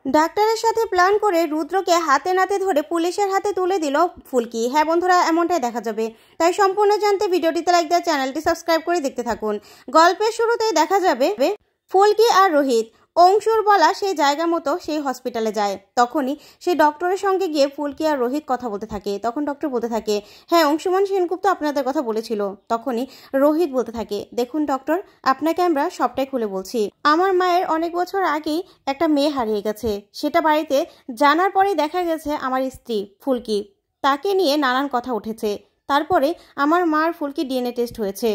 ডাক্তারের সাথে প্ল্যান করে রুদ্রকে হাতে নাতে ধরে পুলিশের হাতে তুলে দিল ফুলকি। হ্যাঁ বন্ধুরা, এমনটাই দেখা যাবে। তাই সম্পূর্ণ জানতে ভিডিওটিতে লাইক দেওয়া, চ্যানেলটি সাবস্ক্রাইব করে দেখতে থাকুন। গল্পের শুরুতেই দেখা যাবে ফুলকি আর রোহিত অংশুর বলা সেই জায়গা মতো সেই হসপিটালে যায়। তখনই সেই ডক্টরের সঙ্গে গিয়ে ফুলকি আর রোহিত কথা বলতে থাকে। তখন ডক্টর বলতে থাকে, হ্যাঁ অংশুমান সেনগুপ্ত আপনাদের কথা বলেছিল। তখনই রোহিত বলতে থাকে, দেখুন ডক্টর, আপনাকে আমরা সবটাই খুলে বলছি। আমার মায়ের অনেক বছর আগেই একটা মেয়ে হারিয়ে গেছে। সেটা বাড়িতে জানার পরেই দেখা গেছে আমার স্ত্রী ফুলকি, তাকে নিয়ে নানান কথা উঠেছে। তারপরে আমার মার ফুলকি ডিএনএ টেস্ট হয়েছে,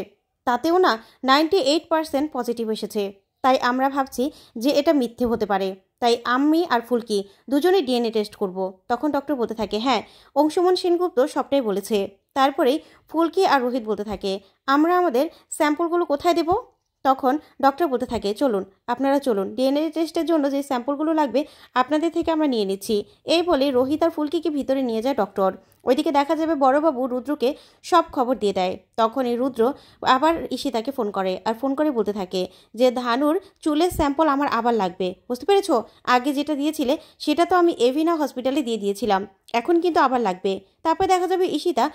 তাতেও না 98% পজিটিভ এসেছে। তাই আমরা ভাবছি যে এটা মিথ্যে হতে পারে। তাই আমি আর ফুলকি দুজনেই ডিএনএ টেস্ট করব। তখন ডক্টর বলতে থাকে, হ্যাঁ অংশুমান সেনগুপ্ত সবটাই বলেছে। তারপরেই ফুলকি আর রোহিত বলতে থাকে, আমরা আমাদের স্যাম্পলগুলো কোথায় দেব? তখন ডক্টর বলতে থাকে, চলুন আপনারা চলুন, ডিএনএ টেস্টের জন্য যে স্যাম্পলগুলো লাগবে আপনাদের থেকে আমরা নিয়ে নিচ্ছি। এই বলে রোহিত আর ফুলকিকে ভিতরে নিয়ে যায় ডক্টর। ওইদিকে দেখা যাবে বড়বাবু রুদ্রকে সব খবর দিয়ে দেয়। তখনই রুদ্র আবার ঈশিতাকে ফোন করে আর ফোন করে বলতে থাকে যে ধানুর চুলের স্যাম্পল আমার আবার লাগবে। বুঝতে পেরেছো, আগে যেটা দিয়েছিলে সেটা তো আমি এভিনা হসপিটালে দিয়ে দিয়েছিলাম, এখন কিন্তু আবার লাগবে। তারপরে দেখা যাবে ঈশিতা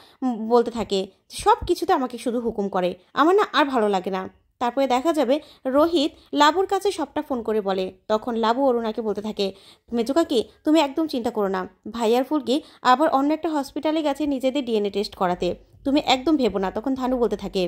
বলতে থাকে, সব কিছুতে আমাকে শুধু হুকুম করে, আমার না আর ভালো লাগে না। তারপরে দেখা যাবে রোহিত লাবুর কাছে সবটা ফোন করে বলে। তখন লাবু অরুণাকে বলতে থাকে, মেজুকাকি তুমি একদম চিন্তা করো না, ভাইয়ার ফুলকি আবার অন্য একটা হসপিটালে গেছে নিজেদের ডিএনএ টেস্ট করাতে, তুমি একদম ভেবো না। তখন ধানু বলতে থাকে,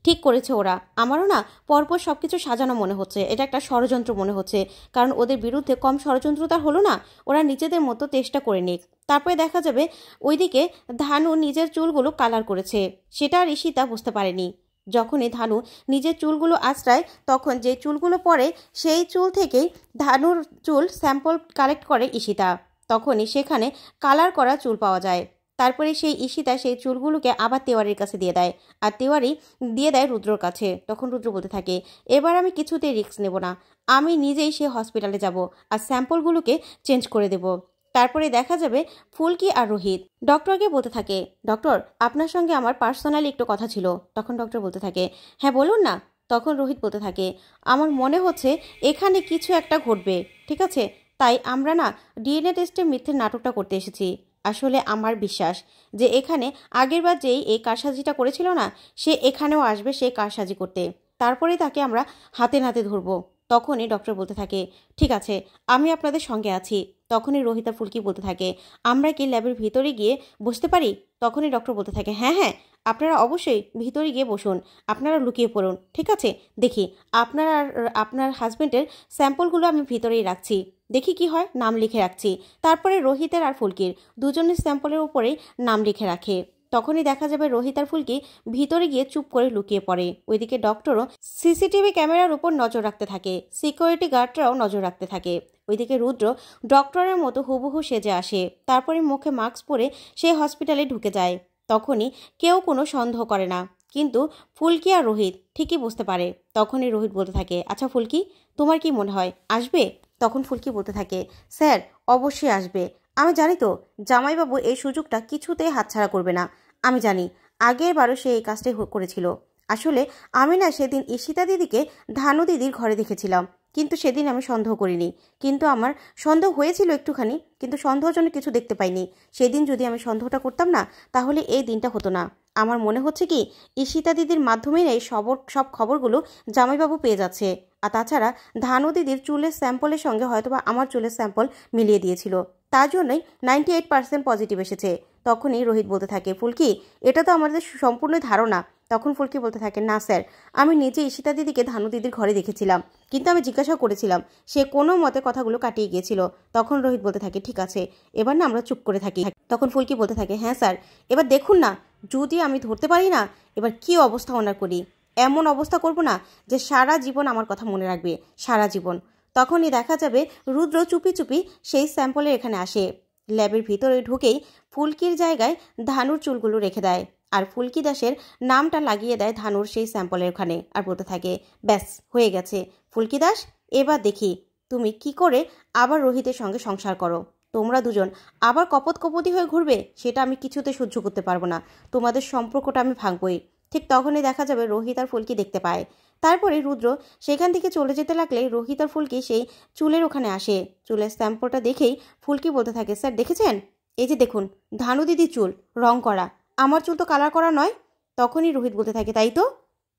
ঠিক করেছে ওরা, আমারও না পরপর সব কিছু সাজানো মনে হচ্ছে, এটা একটা ষড়যন্ত্র মনে হচ্ছে, কারণ ওদের বিরুদ্ধে কম ষড়যন্ত্রতা হলো না, ওরা নিজেদের মতো চেষ্টা করে নিক। তারপরে দেখা যাবে ওইদিকে ধানু নিজের চুলগুলো কালার করেছে, সেটা আর ঈশিতা বুঝতে পারেনি। যখনই ধানু নিজের চুলগুলো আঁচড়ায়, তখন যে চুলগুলো পরে সেই চুল থেকেই ধানুর চুল স্যাম্পল কালেক্ট করে ঈশিতা। তখনই সেখানে কালার করা চুল পাওয়া যায়। তারপরে সেই ঈশিতা সেই চুলগুলোকে আবার তেওয়ারির কাছে দিয়ে দেয়, আর তেওয়ারি দিয়ে দেয় রুদ্রর কাছে। তখন রুদ্র বলতে থাকে, এবার আমি কিছুতেই রিস্ক নেব না, আমি নিজেই সেই হসপিটালে যাব আর স্যাম্পলগুলোকে চেঞ্জ করে দেব। তারপরে দেখা যাবে ফুলকি আর রোহিত ডক্টরকে বলতে থাকে, ডক্টর আপনার সঙ্গে আমার পার্সোনালি একটু কথা ছিল। তখন ডক্টর বলতে থাকে, হ্যাঁ বলুন না। তখন রোহিত বলতে থাকে, আমার মনে হচ্ছে এখানে কিছু একটা ঘটবে, ঠিক আছে, তাই আমরা না ডিএনএ টেস্টে মিথ্যে নাটকটা করতে এসেছি। আসলে আমার বিশ্বাস যে এখানে আগেরবার যেই এই কারসাজিটা করেছিল না, সে এখানেও আসবে সেই কারসাজি করতে, তারপরে তাকে আমরা হাতে নাতে ধরবো। তখনই ডক্টর বলতে থাকে, ঠিক আছে আমি আপনাদের সঙ্গে আছি। তখনই রোহিত আর ফুলকি বলতে থাকে, আমরা কি ল্যাবের ভিতরে গিয়ে বসতে পারি? তখনই ডক্টর বলতে থাকে, হ্যাঁ হ্যাঁ আপনারা অবশ্যই ভিতরে গিয়ে বসুন, আপনারা লুকিয়ে পড়ুন, ঠিক আছে, দেখি আপনার আর আপনার হাজব্যান্ডের স্যাম্পলগুলো আমি ভিতরেই রাখছি, দেখি কি হয়, নাম লিখে রাখছি। তারপরে রোহিতের আর ফুলকির দুজনের স্যাম্পলের উপরেই নাম লিখে রাখে। তখনই দেখা যাবে রোহিত আর ফুলকি ভিতরে গিয়ে চুপ করে লুকিয়ে পড়ে। ওইদিকে ডক্টরও সিসিটিভি ক্যামেরার উপর নজর রাখতে থাকে, সিকিউরিটি গার্ডরাও নজর রাখতে থাকে। ওইদিকে রুদ্র ডক্টরের মতো হুবহু সেজে আসে, তারপরে মুখে মাস্ক পরে সে হসপিটালে ঢুকে যায়। তখনই কেউ কোনো সন্দেহ করে না, কিন্তু ফুলকি আর রোহিত ঠিকই বুঝতে পারে। তখনই রোহিত বলতে থাকে, আচ্ছা ফুলকি তোমার কি মনে হয় আসবে? তখন ফুলকি বলতে থাকে, স্যার অবশ্যই আসবে, আমি জানি তো জামাইবাবু এই সুযোগটা কিছুতেই হাতছাড়া করবে না। আমি জানি আগের বারও সে এই কাজটাই করেছিল। আসলে আমি না সেদিন ঈশিতা দিদিকে ধানু দিদির ঘরে দেখেছিলাম, কিন্তু সেদিন আমি সন্দেহ করিনি, কিন্তু আমার সন্দেহ হয়েছিল একটুখানি, কিন্তু সন্দেহজনক কিছু দেখতে পাইনি। সেদিন যদি আমি সন্দেহটা করতাম না, তাহলে এই দিনটা হতো না। আমার মনে হচ্ছে কি ঈশিতা দিদির মাধ্যমেই এই সব খবরগুলো জামাইবাবু পেয়ে যাচ্ছে। আর তাছাড়া ধানু দিদির চুলের স্যাম্পলের সঙ্গে হয়তোবা আমার চুলের স্যাম্পল মিলিয়ে দিয়েছিল, তার জন্যই 98% পজিটিভ এসেছে। তখনই রোহিত বলতে থাকে, ফুলকি এটা তো আমাদের সম্পূর্ণ ধারণা। তখন ফুলকি বলতে থাকে, না স্যার আমি নিজে ঈশিতা দিদিকে ধানু দিদির ঘরে দেখেছিলাম, কিন্তু আমি জিজ্ঞাসা করেছিলাম, সে কোনো মতে কথাগুলো কাটিয়ে গিয়েছিল। তখন রোহিত বলতে থাকে, ঠিক আছে এবার না আমরা চুপ করে থাকি। তখন ফুলকি বলতে থাকে, হ্যাঁ স্যার এবার দেখুন না, যদি আমি ধরতে পারি না এবার কি অবস্থা ওনার করি, এমন অবস্থা করব না যে সারা জীবন আমার কথা মনে রাখবে, সারা জীবন। তখনই দেখা যাবে রুদ্র চুপি চুপি সেই স্যাম্পলের এখানে আসে, ল্যাবের ভিতরে ঢুকেই ফুলকির জায়গায় ধানুর চুলগুলো রেখে দেয়, আর ফুলকি দাসের নামটা লাগিয়ে দেয় ধানুর সেই স্যাম্পলের ওখানে, আর বলতে থাকে, ব্যাস হয়ে গেছে ফুলকি দাস, এবার দেখি তুমি কি করে আবার রোহিতের সঙ্গে সংসার করো, তোমরা দুজন আবার কপতি হয়ে ঘুরবে, সেটা আমি কিছুতে সহ্য করতে পারবো না, তোমাদের সম্পর্কটা আমি ভাঙবই। ঠিক তখনই দেখা যাবে রোহিত আর ফুলকি দেখতে পায় তারপরে রুদ্র সেখান থেকে চলে যেতে লাগলে রোহিত আর ফুলকি সেই চুলের ওখানে আসে। চুলের স্ট্যাম্পটা দেখেই ফুলকি বলতে থাকে, স্যার দেখেছেন, এই যে দেখুন ধানু দিদির চুল রং করা, আমার চুল তো কালার করা নয়। তখনই রোহিত বলতে থাকে, তাই তো,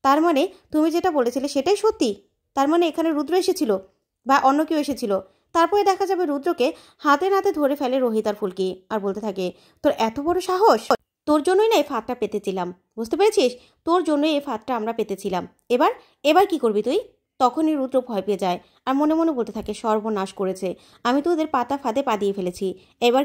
তার মানে তুমি যেটা বলেছিলে সেটাই সত্যি, তার মানে এখানে রুদ্র এসেছিল বা অন্য কেউ এসেছিল। তারপরে দেখা যাবে রুদ্রকে হাতে নাতে ধরে ফেলে রোহিত আর ফুলকি আর বলতে থাকে, তোর এত বড় সাহস, তোর জন্যই না এই ফাঁদটা পেতেছিলাম, বুঝতে পেরেছিস, তোর জন্যই এই ফাঁদটা আমরা পেতেছিলাম। এবার এবার কি করবি তুই? তখনই রুদ্র ভয় পেয়ে যায় আর মনে মনে বলতে থাকে, সর্বনাশ করেছে, আমি তো ওদের পাতা ফাঁদে পা দিয়ে ফেলেছি, এবার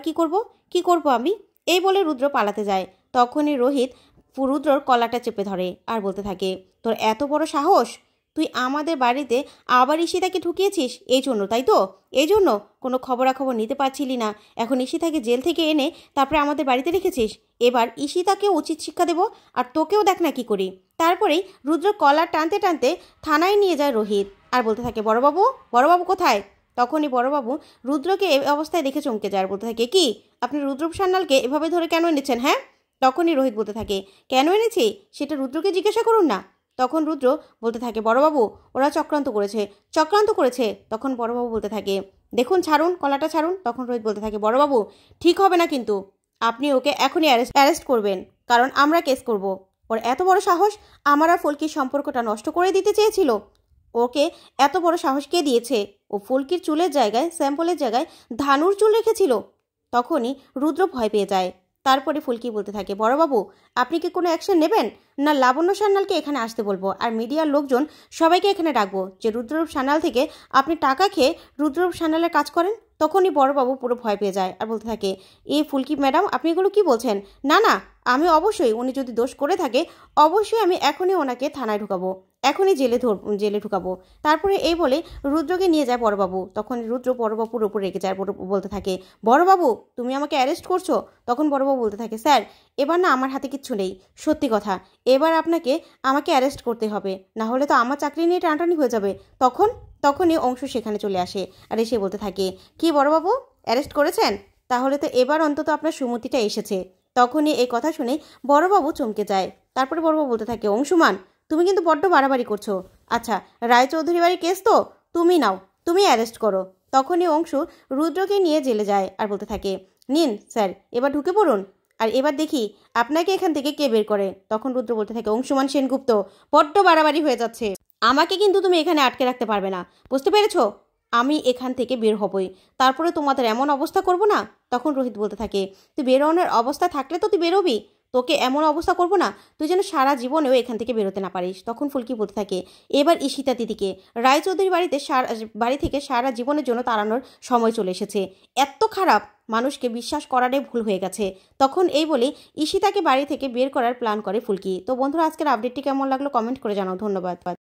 কি করব আমি? এই বলে রুদ্র পালাতে যায়। তখনই রোহিত রুদ্রর কলাটা চেপে ধরে আর বলতে থাকে, তোর এত বড় সাহস, তুই আমাদের বাড়িতে আবার ঈশিতাকে ঢুকিয়েছিস এই জন্য, তাই তো, এই জন্য কোনো খবরাখবর নিতে পারছিলি না, এখন ঈশিতাকে জেল থেকে এনে তারপরে আমাদের বাড়িতে রেখেছিস। এবার ঈশিতাকেও উচিত শিক্ষা দেব আর তোকেও দেখ না কি করি। তারপরেই রুদ্র কলার টানতে টানতে থানায় নিয়ে যায় রোহিত আর বলতে থাকে, বড়বাবু কোথায়? তখনই বড়বাবু রুদ্রকে এই অবস্থায় দেখে চমকে যায় আর বলতে থাকে, কি আপনি রুদ্র সান্যালকে এভাবে ধরে কেন এনেছেন? হ্যাঁ? তখনই রোহিত বলতে থাকে, কেন এনেছি সেটা রুদ্রকে জিজ্ঞাসা করুন না। তখন রুদ্র বলতে থাকে, বড়বাবু ওরা চক্রান্ত করেছে। তখন বড়বাবু বলতে থাকে, দেখুন ছাড়ুন, কলাটা ছাড়ুন। তখন রোহিত বলতে থাকে, বড়বাবু ঠিক হবে না কিন্তু, আপনি ওকে এখনই অ্যারেস্ট করবেন, কারণ আমরা কেস করব। ওর এত বড় সাহস, আমার আর ফুলকির সম্পর্কটা নষ্ট করে দিতে চেয়েছিল। ওকে এত বড় সাহস কে দিয়েছে? ও ফুলকির চুলের জায়গায়, স্যাম্পলের জায়গায় ধানুর চুল রেখেছিল। তখনই রুদ্র ভয় পেয়ে যায়। তারপরে ফুলকি বলতে থাকে, বড়বাবু আপনি কি কোনো অ্যাকশন নেবেন না লাবণ্য সান্যালকে এখানে আসতে বলবো আর মিডিয়ার লোকজন সবাইকে এখানে ডাকবো যে রুদ্ররূপ সান্যাল থেকে আপনি টাকা খেয়ে রুদ্ররূপ সান্যালের কাজ করেন? তখনই বড়বাবু পুরো ভয় পেয়ে যায় আর বলতে থাকে, এই ফুলকি ম্যাডাম আপনি এগুলো কি বলছেন? না, আমি অবশ্যই, উনি যদি দোষ করে থাকে অবশ্যই আমি এখনই ওনাকে থানায় ঢুকাবো, এখনই জেলে ঢুকাবো। তারপরে এই বলে রুদ্রকে নিয়ে যায় বড়বাবু। তখন রুদ্র বড়বাবুর উপর রেগে যায়, বলতে থাকে, বড়বাবু তুমি আমাকে অ্যারেস্ট করছো? তখন বড়বাবু বলতে থাকে, স্যার এবার না আমার হাতে কিচ্ছু নেই, সত্যি কথা, এবার আপনাকে আমাকে অ্যারেস্ট করতে হবে, না হলে তো আমার চাকরি নিয়ে টানাটানি হয়ে যাবে। তখনই অংশু সেখানে চলে আসে আর এসে বলতে থাকে, কি বড়বাবু অ্যারেস্ট করেছেন? তাহলে তো এবার অন্তত আপনার সুমতিটা এসেছে। তখনই এই কথা শুনে বড়বাবু চমকে যায়। তারপরে বড়বাবু বলতে থাকে, অংশুমান তুমি কিন্তু বড্ড বাড়াবাড়ি করছো। আচ্ছা রায়চৌধুরী বাড়ির কেস তো, তুমি নাও, তুমি অ্যারেস্ট করো। তখনই অংশু রুদ্রকে নিয়ে জেলে যায় আর বলতে থাকে, নিন স্যার এবার ঢুকে পড়ুন, আর এবার দেখি আপনাকে এখান থেকে কে বের করে। তখন রুদ্র বলতে থাকে, অংশুমান সেনগুপ্ত বড্ড বাড়াবাড়ি হয়ে যাচ্ছে, আমাকে কিন্তু তুমি এখানে আটকে রাখতে পারবে না, বুঝতে পেরেছো? আমি এখান থেকে বের হবই, তারপরে তোমাদের এমন অবস্থা করব না। তখন রোহিত বলতে থাকে, তুই বেরোনোর অবস্থা থাকলে তো তুই বেরোবি, তোকে এমন অবস্থা করব না তুই যেন সারা জীবনেও এখান থেকে বেরোতে না পারিস। তখন ফুলকি বলতে থাকে, এবার ঈশিতা দিদিকে রায়চৌধুরী বাড়ি থেকে সারা জীবনের জন্য তাড়ানোর সময় চলে এসেছে, এত খারাপ মানুষকে বিশ্বাস করাটাই ভুল হয়ে গেছে। তখন এই বলে ঈশিতাকে বাড়ি থেকে বের করার প্ল্যান করে ফুলকি। তো বন্ধুরা আজকের আপডেটটি কেমন লাগলো কমেন্ট করে জানাও। ধন্যবাদ।